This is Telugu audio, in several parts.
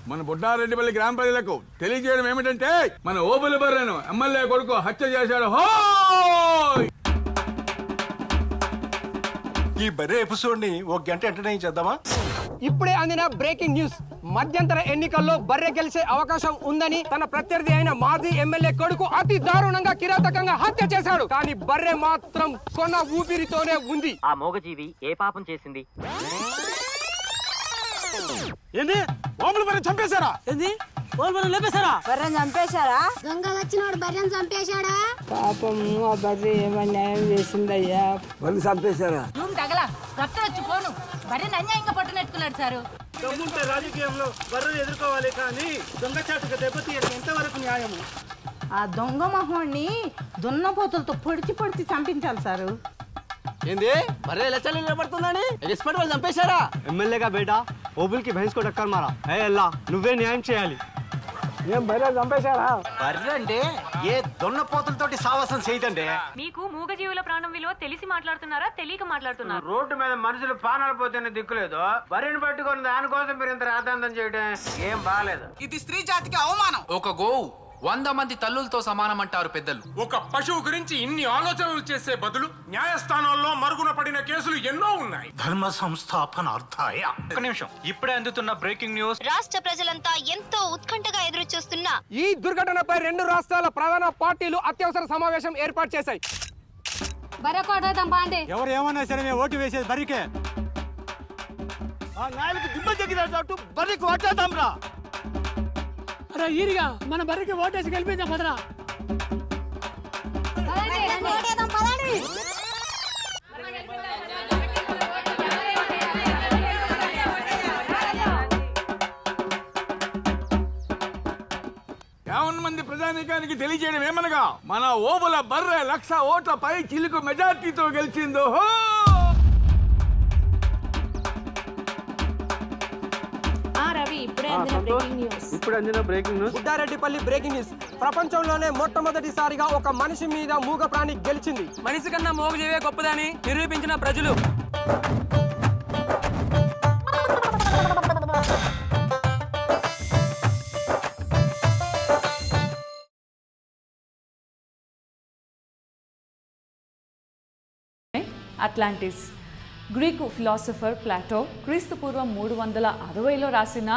మన బుడ్డారెడ్డిపల్లి గ్రామ ప్రజలకు తెలియజేయడం ఏమిటంటే మన ఓబుల బర్రెను ఎమ్మెల్యే కొడుకు హత్య చేశాడు. ఈ బర్రె ఎపిసోడ్ ని ఒక గంట ఎంటర్టైన్ చేద్దామా? ఇప్పుడే అందిన బ్రేకింగ్ న్యూస్. మధ్యంతర ఎన్నికల్లో బర్రె గెలిచే అవకాశం ఉందని తన ప్రత్యర్థి అయిన మాజీ ఎమ్మెల్యే కొడుకు అతి దారుణంగా కిరాతకంగా హత్య చేశాడు. కానీ బర్రె మాత్రం కొన్న ఊపిరితోనే ఉంది. ఆ మోగజీవి ఏ పాపం చేసింది? ఏంది ఓబుల బర్రె చంపేశారా? ఏంది ఓబుల బర్రె లేపేశారా? బర్రెని చంపేశారా? దొంగ వచ్చినోడు బర్రెని చంపేశాడా? పాపం ఆ బర్రె ఏమన్యాయం చేసిందయ్యా. బర్రెని చంపేశారా? రూమ్ తగల రక్తం వచ్చి పోను బర్రెని అన్యాయంగా పట్టునెట్టుకున్నాడు సారు. దమ్ముంటే రాజకీయంలో బర్రెని ఎదుర్కోవాలి కానీ దొంగచాటుగా దెబ్బతీయడం ఎంతవరకు న్యాయము? ఆ దొంగ మొహోన్ని దున్నపోతులతో పొడిచి చంపించాలి సారు. ఏంది బర్రె లచ్చలు నిలబడుతుందని ఎస్పర్ట్ వాళ్ళు చంపేశారా? ఎమ్మెల్యేగా బేటా ఓబుల్కి భైన్స్ को टक्कर मारा है अल्लाह నువ్వే న్యాయం చేయాలి. ఏం బర్రె చంపేశారా? బర్రె అంటే ఏ దున్నపోతులతోటి సావాసం చేయదండి. మీకు మూగజీవుల ప్రాణం విలువ తెలిసి మాట్లాడుతున్నారా తెలియక మాట్లాడుతున్నారా? రోడ్డు మీద మనుషులు పానాలు పోతేనే దిక్కులేదు, బర్రెని పట్టుకొని దానికోసం మీరు ఇంత రాతాంతం చేయడం ఏం బాగాలేదు. ఇది స్త్రీ జాతికి అవమానం. ఒక గోవు 100 మంది తల్లులతో సమానమంటారు పెద్దలు. ఒక పశువు గురించి ఇన్ని ఆలోచనలు చేసే బదులు న్యాయస్థానాల్లో మరుగున పడిన కేసులు ఎన్నో ఉన్నాయి. ధర్మ సంస్థాపనార్థాయ. ఒక నిమిషం, ఇప్పుడే అందుతున్న బ్రేకింగ్ న్యూస్. రాష్ట్ర ప్రజలంతా ఎంతో ఉత్కంఠగా ఎదురు చూస్తున్న ఈ దుర్ఘటనపై 2 రాష్ట్రాల ప్రధాన పార్టీలు అత్యవసర సమావేశం ఏర్పాటు చేశాయి. ఎవరు ఏమన్నా సరే మేము ఓటు వేసేది బర్రెకే. ఆ నాయలకు దిమ్మ జగిరాడు బర్రెకు ఓటేద్దాం రా. అరే ఈరిగా మన బర్రెకి ఓటేసి గెలిపిద్దాం పదరా. మంది ప్రజానీకానికి తెలియజేయడం ఏమనగా మన ఓబుల బర్రె 1,00,000 ఓట్ల పై చిలుకు మెజార్టీతో గెలిచిందో. ఇప్పుడు అందిన breaking news. Buddareddipalli breaking news. ప్రపంచంలోనే మొట్టమొదటిసారిగా ఒక మనిషి మీద మూగ ప్రాణి గెలిచింది. మనిషి కన్నా మోగజీవే గొప్పదని నిరూపించిన ప్రజలు. అట్లాంటిస్. గ్రీకు ఫిలాసఫర్ ప్లాటో క్రీస్తుపూర్వం 360లో రాసిన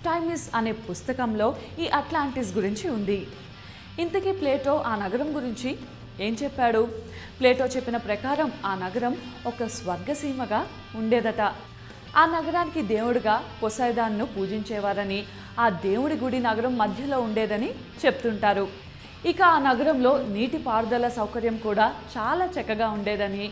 టైమిస్ అనే పుస్తకంలో ఈ అట్లాంటిస్ గురించి ఉంది. ఇంతకీ ప్లేటో ఆ నగరం గురించి ఏం చెప్పాడు? ప్లేటో చెప్పిన ప్రకారం ఆ నగరం ఒక స్వర్గసీమగా ఉండేదట. ఆ నగరానికి దేవుడిగా పొసైడాన్ను పూజించేవారని, ఆ దేవుడి గుడి నగరం మధ్యలో ఉండేదని చెప్తుంటారు. ఇక ఆ నగరంలో నీటిపారుదల సౌకర్యం కూడా చాలా చక్కగా ఉండేదని,